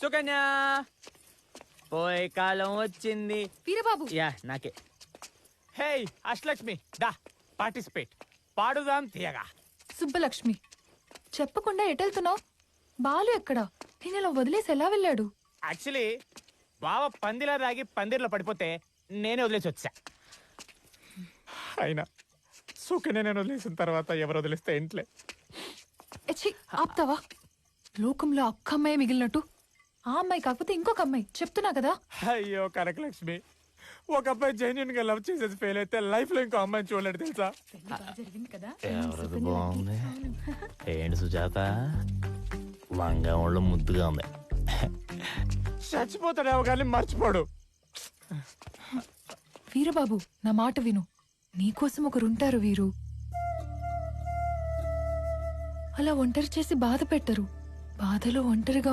సుకన్య పోయే కాలం వచ్చింది. వీరబాబు యా నాకే. హే అష్టలక్ష్మి దా పార్టిసిపేట్. పాడుదాం తీయగా. సుబ్బలక్ష్మి చెప్పకుండా ఎటెళ్తున్నావు? బాలు ఎక్కడా? నేను ఇలా వదిలేసి ఎలా వెళ్ళాడు? యాక్చువల్లీ బావ పందిలా రాగి పందిర్లో పడిపోతే నేనే వదిలేసి వచ్చా. అయినా సుకన్య నేను వదిలేసిన తర్వాత ఎవరు వదిలేస్తే ఇంట్లే. ఎచ్చి ఆప్తావా? లోకంలో అక్క అమ్మాయి మిగిలినట్టు ఆ అమ్మాయి కాకపోతే ఇంకొక అమ్మాయి చెప్తున్నా కదా. అయ్యో కనకలక్ష్మి, ఒక అబ్బాయి జెన్యున్ గా లవ్ చేసేసి ఫెయిల్ అయితే లైఫ్ లో ఇంకో అమ్మాయిని చూడలేడు తెలుసా. జరిగింది కదా. ఎవరిది బాగుంది? ఏంటి సుజాత, లంగా ఒళ్ళు ముద్దుగా ఉంది. చచ్చిపోతాడేమో కానీ మర్చిపోడు. వీరబాబు నా మాట విను. నీకోసం ఒకరుంటారు వీరు. అలా ఒంటరి చేసి బాధ పెట్టరు. బాధలో ఒంటరిగా